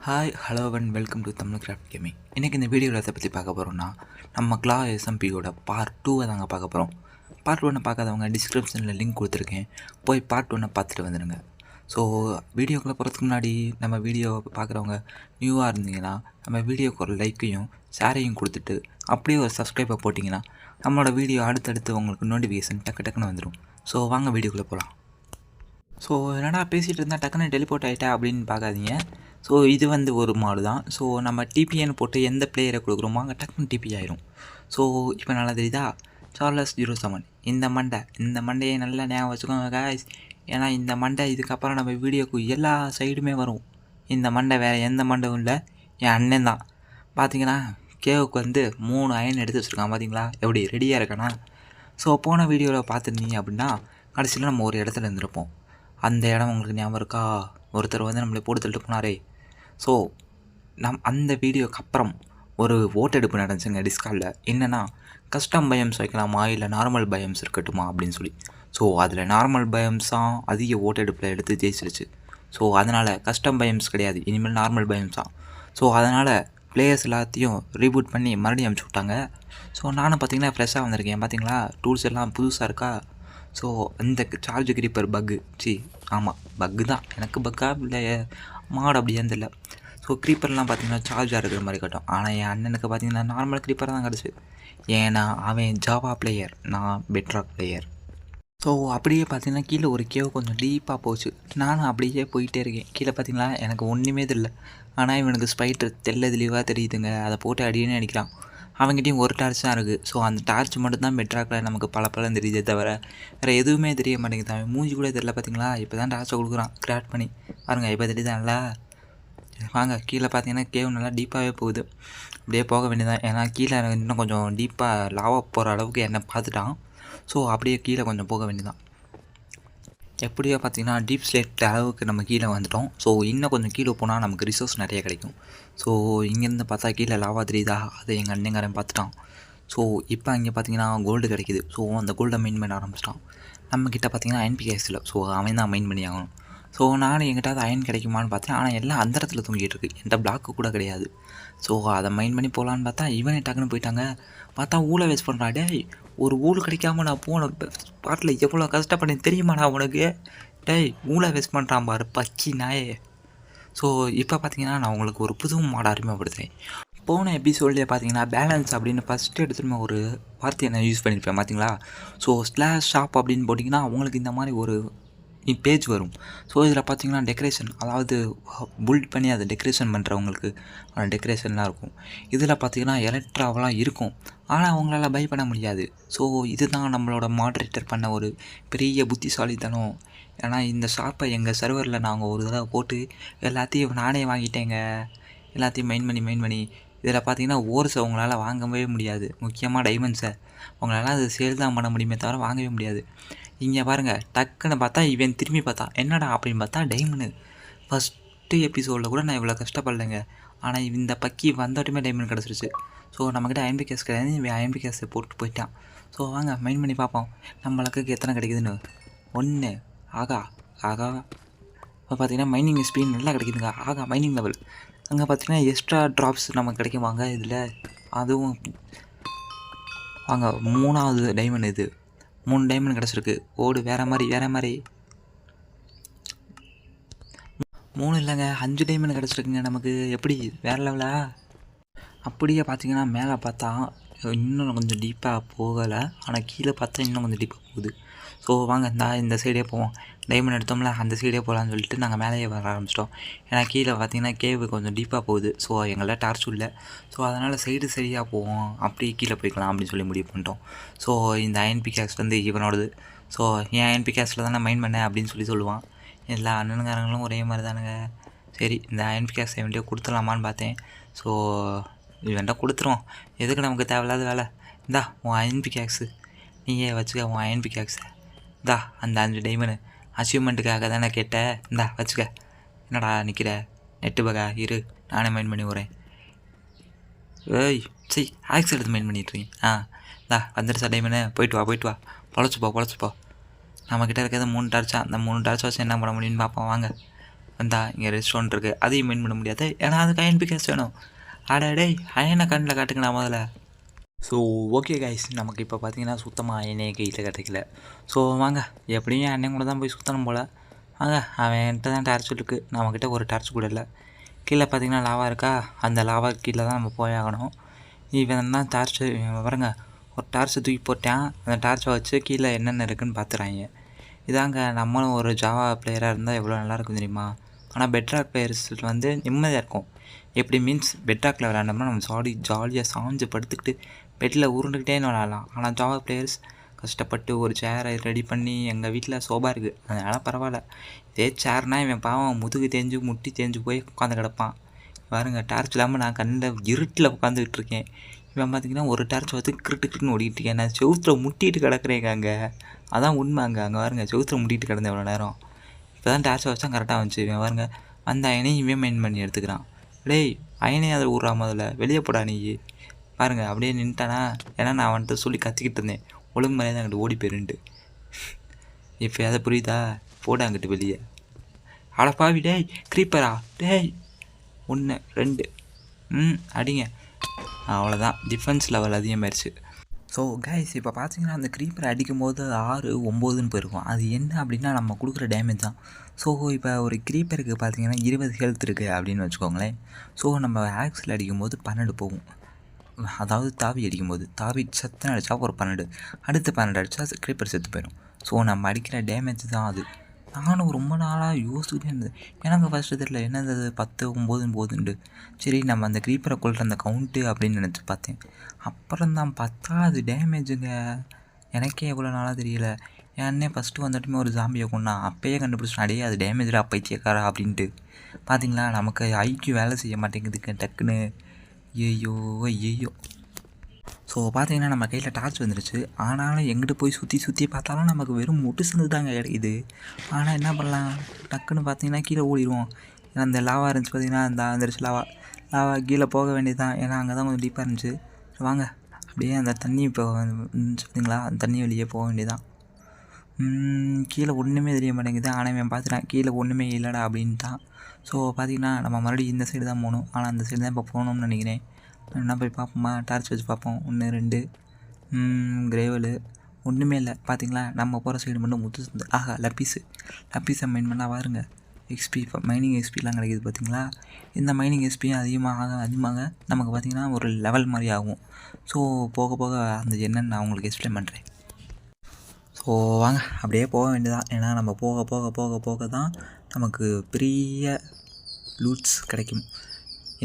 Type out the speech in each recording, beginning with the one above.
Hi hello and welcome to Tamil craft gaming. இன்றைக்கி இந்த வீடியோவில் எதை பற்றி பார்க்க போகிறோம்னா, நம்ம கிளா எஸ்எம்பியோட பார்ட் 2 தாங்க பார்க்க போகிறோம். பார்ட் 1 பார்க்காதவங்க டிஸ்கிரிப்ஷனில் லிங்க் கொடுத்துருக்கேன், போய் பார்ட் 1 பார்த்துட்டு வந்துடுங்க. ஸோ வீடியோக்குள்ளே போகிறதுக்கு முன்னாடி நம்ம வீடியோ பார்க்குறவங்க நியூவாக இருந்தீங்கன்னா நம்ம வீடியோக்கு ஒரு லைக்கையும் ஷேரையும் கொடுத்துட்டு அப்படியே ஒரு சப்ஸ்கிரைபை போட்டிங்கன்னா நம்மளோட வீடியோ அடுத்தடுத்து உங்களுக்கு நோட்டிஃபிகேஷன் டக்குன்னு வந்துடும். ஸோ வாங்க வீடியோக்குள்ளே போகலாம். ஸோ என்னடா பேசிகிட்டு இருந்தால் டக்குன்னு டெலிபோர்ட் ஆகிட்டா அப்படின்னு பார்க்காதீங்க. ஸோ இது ஒரு மாடு தான். ஸோ நம்ம டிபிஎன்னு போட்டு எந்த பிளேயரை கொடுக்குறோமோ அங்கே டக்குன்னு டிபி ஆயிரும். ஸோ இப்போ நல்லா தெரியுதா, சார்லஸ் 07 இந்த மண்டையை நல்லா ஞாபகம் வச்சுக்கோங்க காய்ஸ். ஏன்னா இந்த மண்டை இதுக்கப்புறம் நம்ம வீடியோக்கு எல்லா சைடுமே வரும். இந்த மண்டை வேறு எந்த மண்டையும் இல்லை, என் அண்ணன் தான். பார்த்தீங்கன்னா கேவுக்கு 3 அயன் எடுத்து வச்சுருக்கான். பார்த்தீங்களா எப்படி ரெடியாக இருக்கானா. ஸோ போன வீடியோவில் பார்த்துருந்தீங்க அப்படின்னா கடைசியில் நம்ம ஒரு இடத்துல இருந்திருப்போம். அந்த இடம் உங்களுக்கு ஞாபகம் இருக்கா? ஒருத்தர் நம்மளை போட்டு தள்ளிட்டு போனாரே. ஸோ அந்த வீடியோக்கு அப்புறம் ஒரு ஓட்டெடுப்பு நடந்துச்சுங்க டிஸ்காலில். என்னென்னா கஸ்டம் பயம்ஸ் வைக்கலாமா இல்லை நார்மல் பயம்ஸ் இருக்கட்டுமா அப்படின்னு சொல்லி. ஸோ அதில் நார்மல் பயம்ஸ் தான் அதிக ஓட்டெடுப்பில் எடுத்து ஜெயிச்சிருச்சு. ஸோ அதனால் கஸ்டம் பயம்ஸ் கிடையாது, இனிமேல் நார்மல் பயம்ஸ் தான். ஸோ அதனால் பிளேயர்ஸ் எல்லாத்தையும் ரீபூட் பண்ணி மறுபடியும் அனுப்பிச்சி விட்டாங்க. ஸோ நானும் பார்த்திங்கன்னா ஃப்ரெஷ்ஷாக வந்திருக்கேன். பார்த்திங்களா டூல்ஸ் எல்லாம் புதுசாக இருக்கா. ஸோ அந்த சார்ஜ் கிரிப்பர் பக்கு ஆமாம் பக்கு தான், எனக்கு பக்கா இல்லை மாடு அப்படியே தெரியல. ஸோ க்ரீப்பர்லாம் பார்த்திங்கன்னா சார்ஜாக இருக்கிற மாதிரி கட்டும். ஆனால் என் அண்ணனுக்கு பார்த்திங்கன்னா நார்மல் க்ரீப்பர் தான் கிடச்சி. ஏன்னா அவன் ஜாவா பிளேயர், நான் பெட்ராக் பிளேயர். ஸோ அப்படியே பார்த்திங்கன்னா கீழே ஒரு கேவ் கொஞ்சம் டீப்பாக போச்சு. நானும் அப்படியே போயிட்டே இருக்கேன். கீழே பார்த்திங்களா எனக்கு ஒன்றுமே தெரியல. ஆனால் இவனுக்கு ஸ்பைட்டர் தெளிவாக தெரியுதுங்க. அதை போட்டு அடின்னு அடிக்கிறான். அவங்ககிட்டையும் ஒரு டார்ச் தான் இருக்குது. ஸோ அந்த டார்ச் மட்டும்தான் பெட்ராக்கில் நமக்கு பல தெரியுதே தவிர வேறு எதுவுமே தெரிய மாட்டேங்குது. அவன் மூஞ்சி கூட தெரியல. பார்த்தீங்களா இப்போ தான் டார்ச்சை கொடுக்குறான் கிராஃப்ட் பண்ணி பாருங்கள். இப்போ தெரியுதான்ல. வாங்க கீழே பார்த்தீங்கன்னா கேவ் நல்லா டீப்பாகவே போகுது. அப்படியே போக வேண்டியதான். ஏன்னா கீழே இன்னும் கொஞ்சம் டீப்பாக லாவாக போகிற அளவுக்கு என்னை பார்த்துட்டான். ஸோ அப்படியே கீழே கொஞ்சம் போக வேண்டியதான். எப்படியோ பார்த்திங்கன்னா டீப் ஸ்லேட் அளவுக்கு நம்ம கீழே வந்துட்டோம். ஸோ இன்னும் கொஞ்சம் கீழே போனால் நமக்கு ரிசோர்ஸ் நிறைய கிடைக்கும். ஸோ இங்கேருந்து பார்த்தா கீழே லாவா தெரியுதா, அதை எங்கள் அண்ணங்காரன் பார்த்துட்டான். ஸோ இப்போ அங்கே பார்த்திங்கன்னா கோல்டு கிடைக்கிது. ஸோ அந்த கோல்டை மைன் பண்ண ஆரம்பிச்சிட்டான். நம்மக்கிட்ட பார்த்திங்கன்னா அயன் பிகேஸில். ஸோ அவன் தான் மைன் பண்ணி ஆகணும். ஸோ நானும் எங்கிட்ட அயன் கிடைக்குமான்னு பார்த்தேன். ஆனால் எல்லாம் அந்த இடத்துல தூங்கிட்டு இருக்குது, என்கிட்ட பிளாக்கு கூட கிடையாது. ஸோ அதை மைன் பண்ணி போகலான்னு பார்த்தா இவனே டக்குன்னு போயிட்டாங்க. பார்த்தா ஊழை வேஸ்ட் பண்ணுறா. டே ஒரு ஊழு கிடைக்காம நான் போன ஸ்பாட்டில் எவ்வளோ கஷ்டப்பட்டேன் தெரியுமாண்ணா உனக்கு. டேய் ஊழை வேஸ்ட் பண்ணுறான் பாரு பச்சி நாயே. ஸோ இப்போ பார்த்தீங்கன்னா நான் உங்களுக்கு ஒரு புது மாடை அறிமுகப்படுத்துகிறேன். போன எபிசோட்லேயே பார்த்தீங்கன்னா பேலன்ஸ் அப்படின்னு ஃபஸ்ட்டு எடுத்துகிட்டு ஒரு வார்த்தையை நான் யூஸ் பண்ணியிருப்பேன் பார்த்தீங்களா. ஸோ /ஷாப் அப்படின்னு போட்டிங்கன்னா அவங்களுக்கு இந்த மாதிரி ஒரு பேஜ் வரும். ஸோ இதில் பார்த்தீங்கன்னா டெக்கரேஷன், அதாவது புல்ட் பண்ணி அதை டெக்கரேஷன் பண்ணுறவங்களுக்கு டெக்கரேஷன்லாம் இருக்கும். இதில் பார்த்திங்கன்னா எலக்ட்ராவெலாம் இருக்கும். ஆனால் அவங்களால பை பண்ண முடியாது. ஸோ இதுதான் நம்மளோட மாட்ரேட்டர் பண்ண ஒரு பெரிய புத்திசாலித்தனம். ஏன்னா இந்த ஷாப்பை எங்கள் சர்வரில் நாங்கள் ஒரு தடவை போட்டு எல்லாத்தையும் நானே வாங்கிட்டேங்க. எல்லாத்தையும் மைன் பண்ணி இதில் பார்த்தீங்கன்னா ஓர்ஸை உங்களால் வாங்கவே முடியாது. முக்கியமாக டைமண்ட்ஸை உங்களால் அது சேல் தான் பண்ண முடியுமே தவிர வாங்கவே முடியாது. இங்கே பாருங்கள் டக்குன்னு பார்த்தா இவன் திரும்பி பார்த்தா என்னடா அப்படின்னு பார்த்தா டைமண்டு. ஃபஸ்ட்டு எபிசோடில் கூட நான் இவ்வளோ கஷ்டப்படலைங்க. ஆனால் இந்த பக்கி வந்தோட்டுமே டைமண்ட் கிடச்சிருச்சு. ஸோ நம்மக்கிட்ட ஐம்பி கேஸ் கிடையாது. இவன் ஐம்பி கேஸை போட்டு போயிட்டான். ஸோ வாங்க மைன் பண்ணி பார்ப்போம் நம்மளுக்கு எத்தனை கிடைக்குதுன்னு. 1 ஆகா இப்போ பார்த்தீங்கன்னா மைனிங் ஸ்பீட் நல்லா கிடைக்குதுங்க. ஆகா மைனிங் லெவல். அங்கே பார்த்தீங்கன்னா எக்ஸ்ட்ரா ட்ராப்ஸ் நமக்கு கிடைக்கும். வாங்க இதில் அதுவும் வாங்க 3வது டைமண்ட். இது 3 டைமண்ட் கிடச்சிருக்கு. ஓடு வேறு மாதிரி 3 இல்லைங்க 5 டைமண்ட் கிடச்சிருக்குங்க நமக்கு. எப்படி வேறு லெவலா. அப்படியே பார்த்தீங்கன்னா மேலே பார்த்தா இன்னும் கொஞ்சம் டீப்பாக போகலை. ஆனால் கீழே பார்த்தா இன்னும் கொஞ்சம் டீப்பாக போகுது. ஸோ வாங்க இந்த சைடே போவோம். டைமண்ட் எடுத்தோம்ல அந்த சைடே போகலான்னு சொல்லிட்டு நாங்கள் மேலேயே வர ஆரம்பிச்சிட்டோம். ஏன்னா கீழே பார்த்தீங்கன்னா கேவு கொஞ்சம் டீப்பாக போகுது. ஸோ எங்கள்கிட்ட டார்ச் இல்லை. ஸோ அதனால் சைடு சரியாக போவோம், அப்படியே கீழே போய்க்கலாம் அப்படின்னு சொல்லி முடிவு பண்ணிட்டோம். ஸோ இந்த அயன் பிகேஸ் இவனோடது. ஸோ என் அயன் பிகேஸில் தானே மைன் பண்ணேன் அப்படின்னு சொல்லுவான். எல்லா அண்ணனுங்காரங்களும் ஒரே மாதிரி தானுங்க. சரி இந்த அயன் பிகேஸ் வேண்டிய கொடுத்துடலாமான்னு பார்த்தேன். ஸோ இவன்ட்ட கொடுத்துருவோம், எதுக்கு நமக்கு தேவையில்லாத வேலை. இந்தா உன் அயன் பிகேக்ஸு நீயே வச்சுக்க. உன் அயன் பிகேக்ஸை இந்தா அந்த 5 டைமண்ட் அச்சீவ்மெண்ட்டுக்காக தானே கேட்டேன். இந்தா வச்சுக்க. என்னடா நிற்கிற நெட்டு பகா இரு, நானே மைண்ட் பண்ணி வரேன். ஏய் சரி ஆக்ஸ் எடுத்து மைண்ட் பண்ணிட்டுருக்கேன். இந்தா வந்துடுச்சா டைமண்ட். போயிட்டு வா பொழைச்சிப்போ. நம்மக்கிட்ட இருக்கிறது 3 டார்ச்சா. அந்த 3 டார்ச் வச்சு என்ன பண்ண முடியும்னு பார்ப்போம் வாங்க. வந்தா இங்கே ரெஸ்டாரண்ட் இருக்குது, அதையும் மெயின் பண்ண முடியாது, ஏன்னா அதுக்கு அயன் பிகாஸ் வேணும். டேய் அயனை கண்ணில் காட்டுங்கண்ணா முதல்ல. ஸோ ஓகே கைஸ், நமக்கு இப்போ பார்த்தீங்கன்னா சுத்தமாக அயனே கையில் கிடைக்கல. ஸோ வாங்க, எப்படியும் அண்ணன் கூட தான் போய் சுற்றணும் போல். வாங்க, அவன்கிட்ட தான் டார்ச் இருக்குது, நம்மக்கிட்ட ஒரு டார்ச் கூட இல்லை. கீழே பார்த்தீங்கன்னா லாவா இருக்கா, அந்த லாவா கீழே தான் நம்ம போய் ஆகணும். இவன் தான் டார்ச்சு பாருங்க, ஒரு டார்ச்சை தூக்கி போட்டேன், அந்த டார்ச்சை வச்சு கீழே என்னென்ன இருக்குதுன்னு பார்த்துறாங்க. இதாங்க, நம்மளும் ஒரு ஜாவா பிளேயராக இருந்தால் எவ்வளோ நல்லாயிருக்கும் தெரியுமா. ஆனால் பெட்ராக் பிளேயர்ஸ் வந்து நிம்மதியாக இருக்கும். எப்படி மீன்ஸ் பெட்ராக்கில் விளையாண்டோம்னா நம்ம ஜாலியாக சாஞ்சு படுத்துக்கிட்டு பெட்டில் உருண்டுக்கிட்டே விளையாடலாம். ஆனால் ஜாவா பிளேயர்ஸ் கஷ்டப்பட்டு ஒரு சேரை ரெடி பண்ணி, எங்கள் வீட்டில் சோபா இருக்குது, அதனால் பரவாயில்ல. இதே சேர்னால் இவன் பாவம் முதுகு தேஞ்சு முட்டி தேஞ்சு போய் உட்காந்து கிடப்பான். பாருங்க, டார்ச் இல்லாமல் நான் கண்ணில் இருட்டில் உட்காந்துக்கிட்டு இருக்கேன். இவன் பார்த்திங்கன்னா ஒரு டார்ச் வந்து கிருட்டுன்னு ஓடிக்கிட்டு இருக்கேன். நான் செவுத்தில் முட்டிட்டு கிடக்குறேங்க. அங்கே அதான் உண்மை. அங்கே பாருங்க, செவுத்தில் முட்டிட்டு கிடந்தேன் எவ்வளோ நேரம். இப்போ தான் டார்ச்சை வச்சா கரெக்டாக வந்துச்சு. இவன் பாருங்க, அந்த அயனையும் இவன் மெயின் பண்ணி எடுத்துக்கிறான். டேய் அயனையும் அதை விட்றா, முதல்ல வெளியே போடா நீ. பாருங்கள் அப்படியே நின்ட்டானா, ஏன்னா நான் அவன்கிட்ட சொல்லி கத்திக்கிட்டு இருந்தேன், ஒழுங்கு மரியாதை அங்கிட்டு ஓடி போயிருன்ட்டு. இப்போ எதை புரியுதா, போட அங்கிட்டு வெளியே. அடப்பாவி டேய், க்ரீப்பரா டேய், 1 2 அடிங்க. அவ்வளோதான், டிஃபென்ஸ் லெவல் அதிகமாகிடுச்சு. ஸோ கைஸ், இப்போ பார்த்தீங்கன்னா அந்த க்ரீப்பரை அடிக்கும் போது 6 9ன்னு போயிருக்கும். அது என்ன அப்படின்னா நம்ம கொடுக்குற டேமேஜ் தான். ஸோ இப்போ ஒரு க்ரீப்பருக்கு பார்த்தீங்கன்னா 20 ஹெல்த் இருக்குது அப்படின்னு வச்சுக்கோங்களேன். ஸோ நம்ம ஆக்ஸில் அடிக்கும்போது 12 போகும். அதாவது தாவி அடிக்கும்போது தாவி சத்தனை அடித்தா ஒரு 12, அடுத்து 12 அடித்தா க்ரீப்பர் செத்து போயிடும். ஸோ நம்ம அடிக்கிற டேமேஜ் தான் அது. நானும் ரொம்ப நாளாக யோசிச்சுக்கிட்டே இருந்தேன், எனக்கு ஃபஸ்ட்டு தெரியல என்னது 10 9 போகுதுண்டு. சரி நம்ம அந்த க்ரீப்பரை கொள்கிற அந்த கவுண்ட்டு அப்படின்னு நினச்சி பார்த்தேன். அப்புறம் தான் பார்த்தா அது டேமேஜுங்க. எனக்கே எவ்வளோ நாளாக தெரியல. என் அண்ணே ஃபஸ்ட்டு வந்துட்டுமே ஒரு ஜாம்பியை கொண்டா, அப்போயே கண்டுபிடிச்சேன், அடையே அது டேமேஜாக பைத்தியக்காரா அப்படின்ட்டு. பார்த்தீங்களா, நமக்கு ஐக்யூ வேலை செய்ய மாட்டேங்குதுக்கு டக்குன்னு. ஐயோ. ஸோ பார்த்தீங்கன்னா நம்ம கையில் டார்ச் வந்துருச்சு. ஆனாலும் எங்கிட்ட போய் சுற்றி பார்த்தாலும் நமக்கு வெறும் முட்டு சந்து தாங்க கிடைக்குது. ஆனால் என்ன பண்ணலாம், டக்குன்னு பார்த்தீங்கன்னா கீழே ஓடிடுவோம். ஏன்னா அந்த லாவா இருந்துச்சு பார்த்தீங்கன்னா, அந்த வந்துருச்சு லாவா கீழே போக வேண்டியது தான். ஏன்னா அங்கே தான் கொஞ்சம் டீப்பாக இருந்துச்சு. வாங்க அப்படியே அந்த தண்ணி இப்போ பார்த்தீங்களா, அந்த தண்ணி வெளியே போக வேண்டியதான். கீழே ஒன்றுமே தெரிய மாட்டேங்குது. ஆனால் இவன் பார்த்துட்டான் கீழே ஒன்றுமே இல்லைடா அப்படின்ட்டான். ஸோ பார்த்திங்கன்னா நம்ம மறுபடியும் இந்த சைடு தான் போகணும். ஆனால் அந்த சைடு தான் இப்போ போகணும்னு நினைக்கிறேன். என்ன போய் பார்ப்போமா, டார்ச் வச்சு பார்ப்போம். 1 2 கிரேவலு ஒன்றுமே இல்லை. பார்த்திங்களா, நம்ம போகிற சைடு மட்டும் முத்து. ஆஹா, லப்பீஸை மைன் பண்ணால் பாருங்க, எக்ஸ்பி மைனிங் எக்ஸ்பிலாம் கிடைக்கிது. பார்த்திங்களா, இந்த மைனிங் எக்ஸ்பியும் அதிகமாக நமக்கு பார்த்திங்கன்னா ஒரு லெவல் மாதிரி ஆகும். ஸோ போக போக அந்த என்னென்னு நான் உங்களுக்கு எக்ஸ்பிளைன் பண்ணுறேன். ஸோ வாங்க அப்படியே போக வேண்டியதான். ஏன்னா நம்ம போக தான் நமக்கு பெரிய லூட்ஸ் கிடைக்கும்.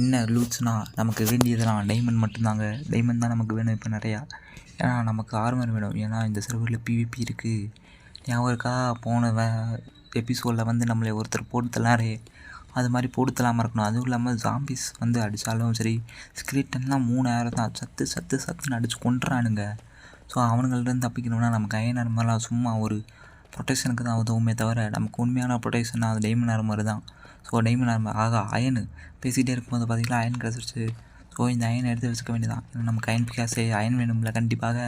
என்ன லூட்ஸ்னால், நமக்கு வேண்டியதுலாம் டைமண்ட் மட்டும்தாங்க. டைமண்ட் தான் நமக்கு வேணும் இப்போ நிறையா. ஏன்னா நமக்கு ஆர்மர் வேணும். ஏன்னா இந்த சர்வரில் பிவிபி இருக்குது. ஞாபகம் இருக்கா, போன எபிசோடில் வந்து நம்மளை ஒருத்தர் போட்டுத்தலாரே, அது மாதிரி போட்டுத்தலாமல் இருக்கணும். அதுவும் இல்லாமல் ஜாம்பிஸ் வந்து அடித்தாலும் சரி, ஸ்கிரிட்டன்லாம் 3000 தான். சத்துன்னு அடித்து கொண்டுறானுங்க. ஸோ அவனுங்கள்டேருந்து தப்பிக்கணும்னா நமக்கு அயன் ஆர்மர்லாம் சும்மா ஒரு ப்ரொடெக்ஷனுக்கு தான் உதவுமே தவிர, நமக்கு உண்மையான ப்ரொடெக்ஷன் அது டைமண்ட் ஆர்மர் தான். ஸோ டைமண்ட் ஆர்மர் அயனு பேசிகிட்டே இருக்கும்போது பார்த்திங்களா அயன் கிடச்சிருச்சு. ஸோ இந்த அயனை எடுத்து வச்சுக்க வேண்டியதான். நமக்கு அயன் பிகாஸே அயன் வேணும்ல கண்டிப்பாக.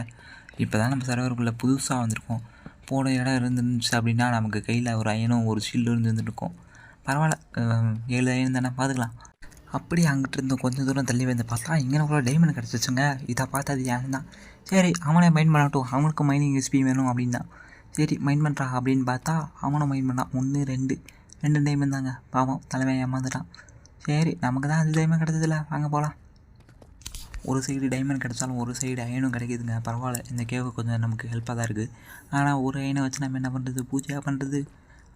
இப்போ தான் நம்ம சர்வருக்குள்ளே புதுசாக வந்திருக்கோம். போன இடம் இருந்துருந்துச்சு அப்படின்னா நமக்கு கையில் ஒரு அயனும் ஒரு ஷீல்டும் இருந்துருக்கும். பரவாயில்ல, 7 அயன் தானே, பார்த்துக்கலாம். அப்படி அங்கிட்டு இருந்து கொஞ்சம் தூரம் தள்ளி வந்து பார்த்தா இங்கே கூட டைமண்ட் கிடச்சிச்சுங்க. இதை பார்த்தா அது ஏன் தான். சரி அவனே மைண்ட் பண்ணட்டும், அவனுக்கு மைனிங் எஸ்பி வேணும் அப்படின்னா சரி மைண்ட் பண்ணுறா அப்படின்னு பார்த்தா அவனை மைண்ட் பண்ணான். 1 2 டைமண்ட் தாங்க. பாவம், தலைவன் ஏமாந்துட்டான். சரி நமக்கு தான் அது டைமண்ட் கிடச்சதில்ல, வாங்க போகலாம். ஒரு சைடு டைமண்ட் கிடச்சாலும் ஒரு சைடு அயனும் கிடைக்கிதுங்க. பரவாயில்ல, இந்த கேவு கொஞ்சம் நமக்கு ஹெல்ப்பாக தான் இருக்குது. ஆனால் ஒரு அயனை வச்சு நம்ம என்ன பண்ணுறது, பூஜையாக பண்ணுறது.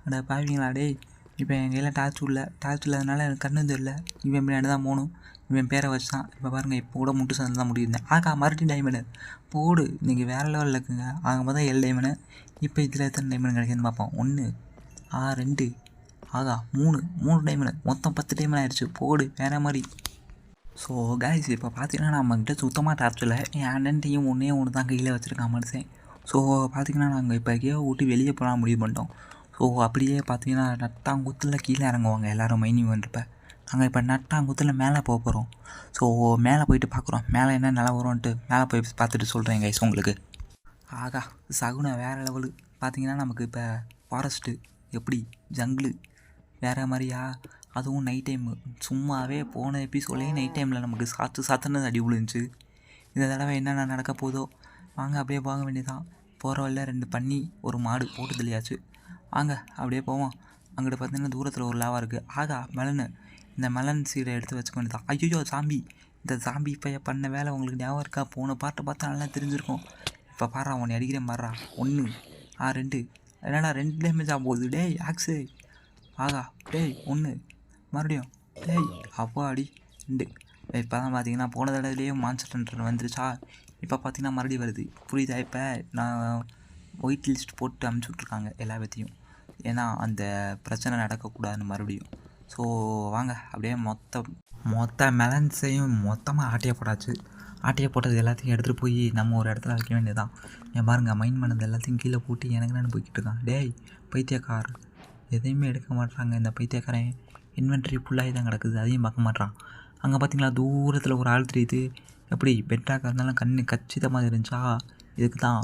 அட பாவீங்களா டேய், இப்போ என் கையில் டார்ச் இல்லாதனால எனக்கு கண்ணு தெரியல. இவன் பின்னாடி தான் போகணும். இவன் பேரை வச்சு தான் இப்போ பாருங்கள், இப்போ கூட முட்டு சந்தில் தான் முடியுது. மறுபடியும் டைமண்டு போடு, நீங்கள் வேறு லெவலில் இருக்குங்க. ஆகும்போது தான் 7 டைமண்டு. இப்போ இதில் எத்தனை டைமண்ட் கிடைக்குதுன்னு பார்ப்போம். 1 2 3 டைமண்டு, மொத்தம் 10 டைமண்ட் ஆயிடுச்சு. போடு வேறு மாதிரி. ஸோ கைஸ், இப்போ பார்த்தீங்கன்னா நம்மக்கிட்ட சுத்தமாக டார்ச் இல்லை. என் அண்ணன்ட்டையும் ஒன்று தான் கையில் வச்சுருக்கான் மனுஷன். ஸோ பார்த்திங்கன்னா நாங்கள் இப்போ எங்கேயோ விட்டு வெளியே போகலாம் முடிவு பண்ணிட்டோம். ஸோ அப்படியே பார்த்தீங்கன்னா நட்டாங்குத்தில் கீழே இறங்குவாங்க எல்லோரும் மைனிங் பண்ணுறப்ப. நாங்கள் இப்போ நட்டாங்குத்தில் மேலே போக போகிறோம். ஸோ மேலே போயிட்டு பார்க்குறோம், மேலே என்ன நில வரும்ன்ட்டு மேலே போய் பார்த்துட்டு சொல்கிறேன் கைஸ் உங்களுக்கு. சகுனம் வேறு லெவலு. பார்த்திங்கன்னா நமக்கு இப்போ ஃபாரஸ்ட்டு எப்படி ஜங்கிள் வேறு மாதிரியா அதுவும் நைட் டைமு சும்மாவே போன எபிசோட்லேயே நைட் டைமில் நமக்கு சாத்துன்னு அடி விழுந்துச்சு. இந்த தடவை என்னென்ன நடக்க போதோ வாங்க அப்படியே போக வேண்டியதான். போகிற வழியில் 2 பன்னி ஒரு மாடு போட்டு தெளியாச்சு. வாங்க அப்படியே போவோம். அங்கிட்ட பார்த்தீங்கன்னா தூரத்தில் ஒரு லாவா இருக்குது. ஆகா மெலனு, இந்த மெலன் சீடை எடுத்து வச்சுக்க வேண்டியதான். ஐயோ சாம்பி, இந்த சாம்பி பைய பண்ண வேலை உங்களுக்கு ஞாபகம் இருக்கா? போன பாட்டை பார்த்தா நல்லா தெரிஞ்சிருக்கும். இப்போ பாடுறா உன்னை அடிக்கிறேன் பாடுறா. 1 2 என்னடா 2 டேமேஜாக போகுது. டேய் ஆக்ஸு, ஆகா டேய் 1 மறுபடியும் டேய் அப்போ அடி 2. இப்போ தான் பார்த்தீங்கன்னா போன தடவைலேயே மான்ஸ்டர் ஹண்டர் வந்துருச்சா, இப்போ பார்த்தீங்கன்னா மறுபடியும் வருது. புரியுதா? இப்போ நான் ஒயிட் லிஸ்ட் போட்டு அமுச்சு விட்ருக்காங்க எல்லா பற்றியும், ஏன்னா அந்த பிரச்சனை நடக்கக்கூடாதுன்னு மறுபடியும். ஸோ வாங்க அப்படியே மொத்த மெலன்ஸையும் மொத்தமாக ஆட்டையை போட்டாச்சு. ஆட்டையை போட்டது எல்லாத்தையும் எடுத்துகிட்டு போய் நம்ம ஒரு இடத்துல வைக்க வேண்டியதான். என் பாருங்கள் மைண்ட் பண்ணது எல்லாத்தையும் கீழே போட்டு எனக்கு நான் போய்கிட்டு இருக்கான். டேய் பைத்தியக்கார், எதையுமே எடுக்க மாட்றாங்க இந்த பைத்தியக்காரன். இன்வென்ட்ரி ஃபுல்லாகி தான் கிடக்குது, அதையும் பார்க்க மாட்றான். அங்கே பார்த்தீங்களா தூரத்தில் ஒரு ஆள் தெரியுது. எப்படி பெட்டாக இருந்தாலும் கண்ணு கச்சிதமாக இருந்துச்சா, இதுக்கு தான்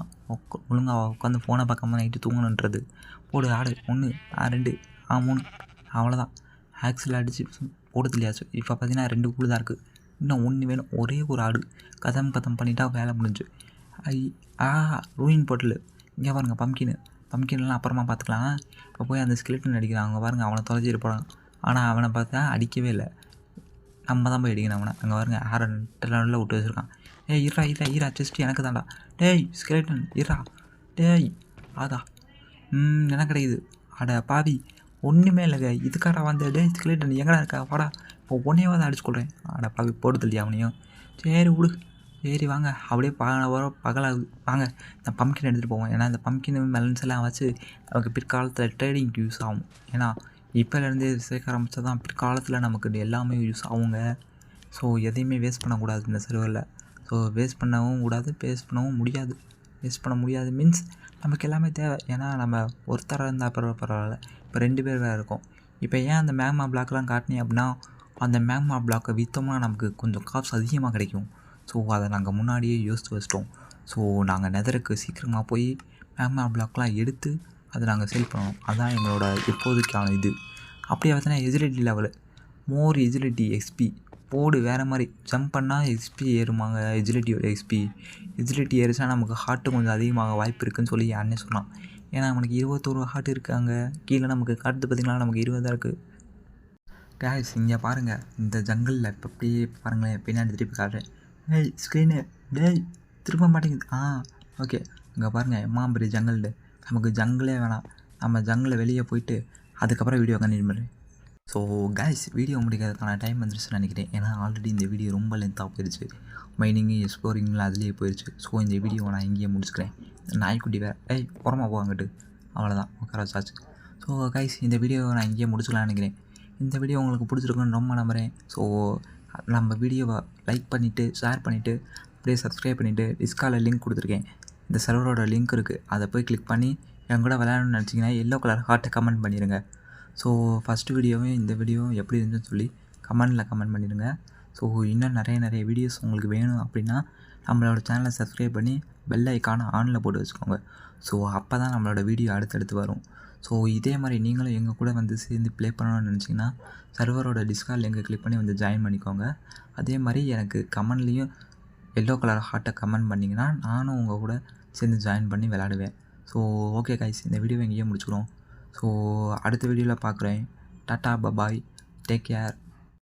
ஒழுங்காக உட்காந்து ஃபோனை பார்க்காம நைட்டு தூங்கணுன்றது. போடு ஆடு 1 2 3 அவ்வளோதான். ஆக்சில் அடித்து போட தெரியாச்சு. இப்போ பார்த்தீங்கன்னா 2 கூழ் தான் இருக்குது, இன்னும் 1 வேணும். ஒரே ஒரு ஆடு கதம் பண்ணிட்டா வேலை முடிஞ்சு. ரூயின் போட்டல். இங்கே பாருங்கள் பம்கின்லாம் அப்புறமா பார்த்துக்கலாம். இப்போ போய் அந்த ஸ்கெலட்டன் அடிக்கிறான். அவங்க பாருங்கள் அவனை தொலைச்சிட்டு போகிறான். ஆனால் அவனை பார்த்தா அடிக்கவே இல்லை, நம்ம தான் போய் அடிக்கணும் அவனை. அங்கே பாருங்கள் ஆரண்டில் விட்டு வச்சுருக்கான். ஏய் ஈரா செஸ்ட்டு எனக்கு தான்டா. டேய் ஸ்கெலட்டன் ஈரா, டேய் ஆகா என்ன கிடைக்குது? அட பாவி ஒன்றுமே இல்லைங்க, இதுக்காரா வந்து டேய் ஸ்கெலட்டன் எங்கடா இருக்கா வாடா, இப்போ ஒன்றையாவது தான் அடிச்சு அட பாவி போடுது இல்லையா அவனையும். சரி விடு, சரி வாங்க அப்படியே பகலாகுது. வாங்க இந்த பம்கின் எடுத்துகிட்டு போவோம். ஏன்னா இந்த பம்கின் மெலன்ஸ் எல்லாம் வச்சு நமக்கு பிற்காலத்தில் ட்ரேடிங்க்கு யூஸ் ஆகும். ஏன்னா இப்போலேருந்தே சேர்க்க ஆரம்பித்தா தான் பிற்காலத்தில் நமக்கு எல்லாமே யூஸ் ஆகுங்க. ஸோ எதையுமே வேஸ்ட் பண்ணக்கூடாது இந்த சர்வரில். ஸோ வேஸ்ட் பண்ணவும் கூடாது, வேஸ்ட் பண்ண முடியாது மீன்ஸ் நமக்கு எல்லாமே தேவை. ஏன்னா நம்ம ஒருத்தராக இருந்தால் பரவாயில்ல, இப்போ 2 பேர் வேறு இருக்கோம். இப்போ ஏன் அந்த மேக்மா பிளாக்லாம் காட்டினேன் அப்படின்னா, அந்த மேக்மா பிளாக்கை விற்றோம்னா நமக்கு கொஞ்சம் காசு அதிகமாக கிடைக்கும். ஸோ அதை நாங்கள் முன்னாடியே யோசித்து வச்சிட்டோம். ஸோ நாங்கள் நெதருக்கு சீக்கிரமாக போய் மேக்மா பிளாக்லாம் எடுத்து அதை நாங்கள் சேல் பண்ணோம். அதுதான் எங்களோட இப்போதைக்கான இது. அப்படியே பார்த்தீங்கன்னா எஜிலிட்டி லெவலு, மோர் எஜிலிட்டி எக்ஸ்பி போடு. வேறு மாதிரி ஜம்ப் பண்ணால் எக்ஸ்பி ஏறுமாங்க. எஜிலிட்டி ஏறிச்சா நமக்கு ஹார்ட்டு கொஞ்சம் அதிகமாக வாய்ப்பு இருக்குதுன்னு சொல்லி அண்ணே சொன்னான். ஏன்னா அவனுக்கு 21 ஹார்ட் இருக்காங்க. கீழே நமக்கு காட்டு பார்த்திங்களா, நமக்கு 20 தான் இருக்குது. கேஸ் இங்கே பாருங்கள், இந்த ஜங்கிளில் இப்போ அப்படியே பாருங்களேன், பின்னாடி திருப்பி காட்டுறேன். டேய் ஸ்க்ரீனு, டேய் திரும்ப மாட்டேங்குது. ஓகே இங்கே பாருங்கள், எம்மாம்பரி ஜங்கிள். நமக்கு ஜங்கிளே வேணாம், நம்ம ஜங்கிளில் வெளியே போயிட்டு அதுக்கப்புறம் வீடியோ கண்டினியூ பண்ணுறேன். ஸோ கேஸ் வீடியோ முடிக்கிறதுக்கான டைம் வந்துருச்சுன்னு நினைக்கிறேன். ஏன்னா ஆல்ரெடி இந்த வீடியோ ரொம்ப லென்த்தாக போயிடுச்சு. மைனிங்கு எக்ஸ்ப்ளோரிங்லாம் அதுலேயே போயிடுச்சு. ஸோ இந்த வீடியோவை நான் இங்கேயே முடிச்சுக்கிறேன். நாய்க்குட்டி வேறு புறமா போவாங்கட்டு அவ்வளோதான் உட்கார வச்சாச்சு. ஸோ கைஸ் இந்த வீடியோவை நான் இங்கேயே முடிச்சுக்கலாம்னு நினைக்கிறேன். இந்த வீடியோ உங்களுக்கு பிடிச்சிருக்குன்னு ரொம்ப நம்புகிறேன். ஸோ நம்ம வீடியோவை லைக் பண்ணிவிட்டு ஷேர் பண்ணிவிட்டு அப்படியே சப்ஸ்கிரைப் பண்ணிவிட்டு டிஸ்காலில் லிங்க் கொடுத்துருக்கேன். இந்த சர்வரோட லிங்க் இருக்குது, அதை போய் கிளிக் பண்ணி என் கூட விளையாடணும்னு நினச்சிங்கன்னா எல்லோ கலர் ஹார்ட்டை கமெண்ட் பண்ணிடுங்க. ஸோ ஃபஸ்ட்டு வீடியோவும் இந்த வீடியோவும் எப்படி இருந்துச்சுன்னு சொல்லி கமெண்ட் பண்ணிடுங்க. ஸோ இன்னும் நிறைய வீடியோஸ் உங்களுக்கு வேணும் அப்படின்னா நம்மளோட சேனலை சப்ஸ்கிரைப் பண்ணி பெல் ஐக்கானை ஆனில் போட்டு வச்சுக்கோங்க. ஸோ அப்போ தான் நம்மளோட வீடியோ அடுத்தடுத்து வரும். ஸோ இதே மாதிரி நீங்களும் எங்கள் கூட வந்து சேர்ந்து ப்ளே பண்ணணும்னு நினச்சிங்கன்னா சர்வரோட டிஸ்கார்ட் லிங்கை கிளிக் பண்ணி வந்து ஜாயின் பண்ணிக்கோங்க. அதே மாதிரி எனக்கு கமெண்ட்லேயும் எல்லோ கலர் ஹார்ட்டை கமெண்ட் பண்ணிங்கன்னா நானும் உங்கள் கூட சேர்ந்து ஜாயின் பண்ணி விளையாடுவேன். ஸோ ஓகே கைஸ், இந்த வீடியோவை இங்கேயே முடிச்சுக்கிறோம். ஸோ அடுத்த வீடியோவில் பார்க்குறேன். Tata bye bye, take care.